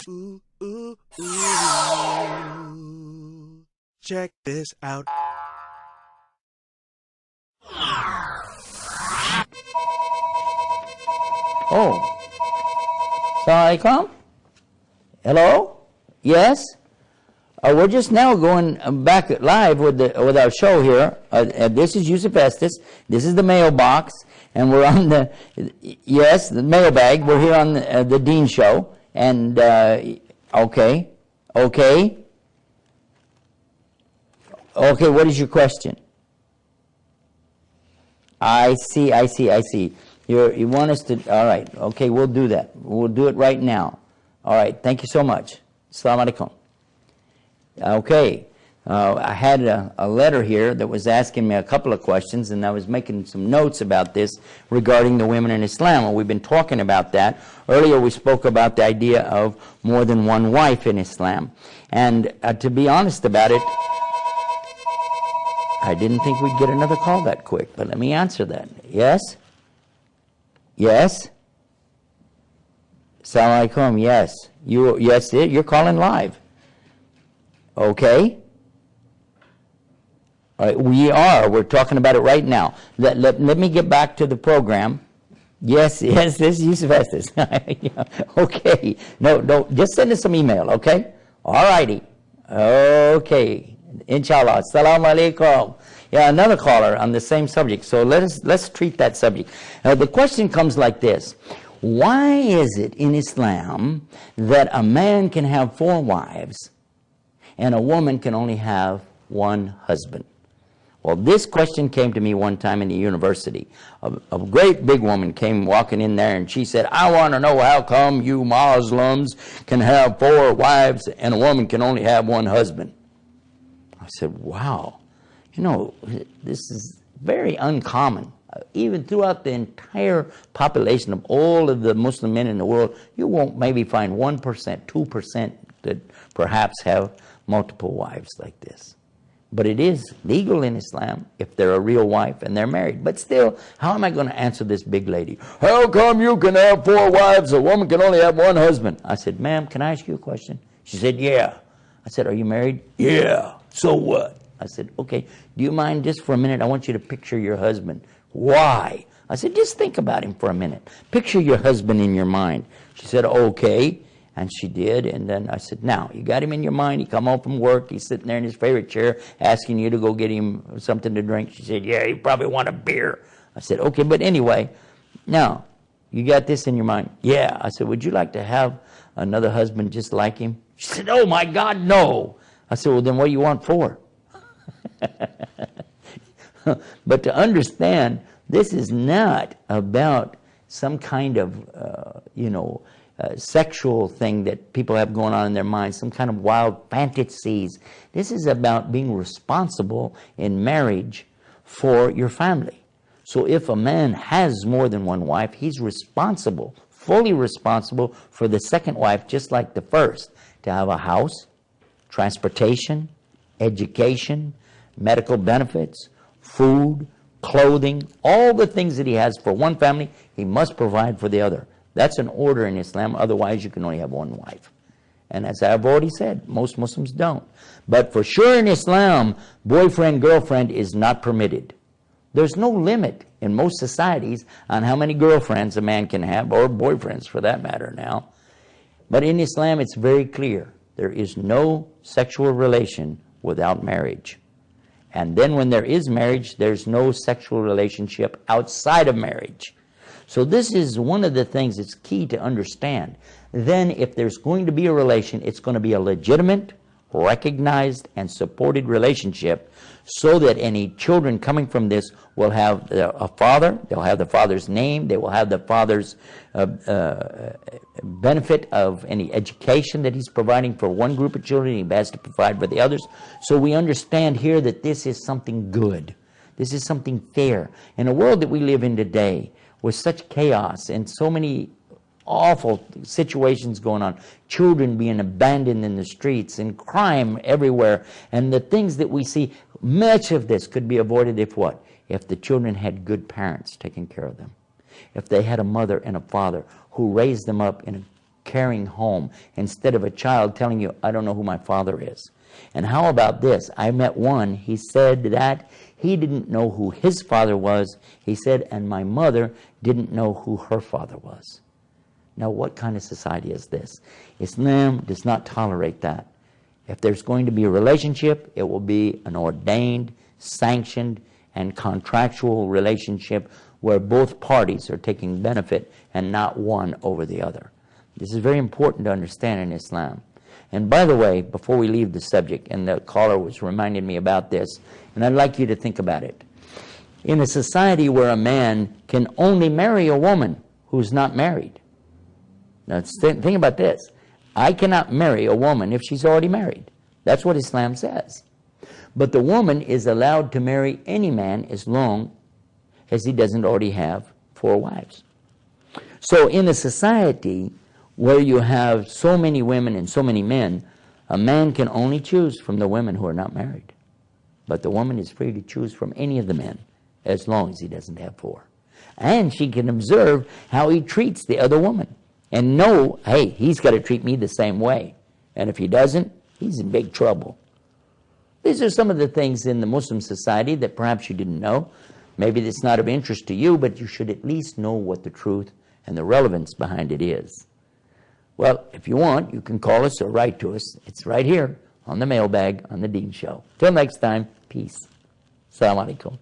Ooh, ooh, ooh. Check this out. Oh. Assalamualaikum. Hello? Yes? We're just now going back live with our show here. This is Yusuf Estes. This is the mailbox. And we're on the mailbag. We're here on the Dean Show. And, okay, what is your question? I see. You want us to, all right, okay, we'll do that. We'll do it right now. All right, thank you so much. Assalamu alaikum. Okay, I had a letter here that was asking me a couple of questions, and I was making some notes about this regarding the women in Islam. Well, we've been talking about that. Earlier we spoke about the idea of more than one wife in Islam. And to be honest about it, I didn't think we'd get another call that quick, but let me answer that. Yes? Yes? Assalamu alaikum, yes. You're calling live. Okay? All right, we're talking about it right now. Let me get back to the program. Yes, this is Yusuf Estes. Okay. No, just send us some email, okay? All righty. Okay. Inshallah. Assalamu alaikum. Yeah, another caller on the same subject. So let's treat that subject. The question comes like this. Why is it in Islam that a man can have 4 wives and a woman can only have 1 husband? Well, this question came to me one time in the university. A great big woman came walking in there and she said, I want to know how come you Muslims can have 4 wives and a woman can only have 1 husband? I said, wow. You know, this is very uncommon. Even throughout the entire population of all of the Muslim men in the world, you won't maybe find 1%, 2% that perhaps have multiple wives like this. But it is legal in Islam if they're a real wife and they're married. But still, how am I going to answer this big lady? How come you can have 4 wives, a woman can only have 1 husband? I said, ma'am, can I ask you a question? She said, yeah. I said, are you married? Yeah. So what? I said, okay, do you mind just for a minute? I want you to picture your husband. Why? I said, just think about him for a minute. Picture your husband in your mind. She said, okay. And she did. And then I said, now, you got him in your mind. He come home from work. He's sitting there in his favorite chair asking you to go get him something to drink. She said, yeah, you probably want a beer. I said, okay, but anyway, now, you got this in your mind. Yeah. I said, would you like to have another husband just like him? She said, oh, my God, no. I said, well, then what do you want 4? But to understand, this is not about some kind of, sexual thing that people have going on in their minds, some kind of wild fantasies. This is about being responsible in marriage for your family. So if a man has more than 1 wife, he's responsible, fully responsible for the second wife, just like the first, to have a house, transportation, education, medical benefits, food, clothing, all the things that he has for one family, he must provide for the other. That's an order in Islam. Otherwise, you can only have 1 wife. And as I've already said, most Muslims don't. But for sure in Islam, boyfriend, girlfriend is not permitted. There's no limit in most societies on how many girlfriends a man can have, or boyfriends for that matter now. But in Islam, it's very clear. There is no sexual relation without marriage. And then when there is marriage, there's no sexual relationship outside of marriage. So this is one of the things that's key to understand. Then if there's going to be a relation, it's going to be a legitimate, recognized, and supported relationship, so that any children coming from this will have a father, they'll have the father's name, they will have the father's benefit of any education that he's providing for one group of children, he has to provide for the others. So we understand here that this is something good. This is something fair. In a world that we live in today, with such chaos and so many awful situations going on, children being abandoned in the streets and crime everywhere, and the things that we see, much of this could be avoided if what? If the children had good parents taking care of them. If they had a mother and a father who raised them up in a caring home instead of a child telling you, I don't know who my father is. And how about this? I met one, he said that he didn't know who his father was. He said, and my mother didn't know who her father was. Now, what kind of society is this? Islam does not tolerate that. If there's going to be a relationship, it will be an ordained, sanctioned, and contractual relationship where both parties are taking benefit and not one over the other. This is very important to understand in Islam. And by the way, before we leave the subject, and the caller was reminding me about this, and I'd like you to think about it. In a society where a man can only marry a woman who's not married. Now think about this. I cannot marry a woman if she's already married. That's what Islam says. But the woman is allowed to marry any man as long as he doesn't already have 4 wives. So in a society where you have so many women and so many men, a man can only choose from the women who are not married. But the woman is free to choose from any of the men as long as he doesn't have 4. And she can observe how he treats the other woman and know, hey, he's got to treat me the same way. And if he doesn't, he's in big trouble. These are some of the things in the Muslim society that perhaps you didn't know. Maybe it's not of interest to you, but you should at least know what the truth and the relevance behind it is. Well, if you want, you can call us or write to us. It's right here on the mailbag on The Dean Show. Till next time, peace. Assalamu alaikum.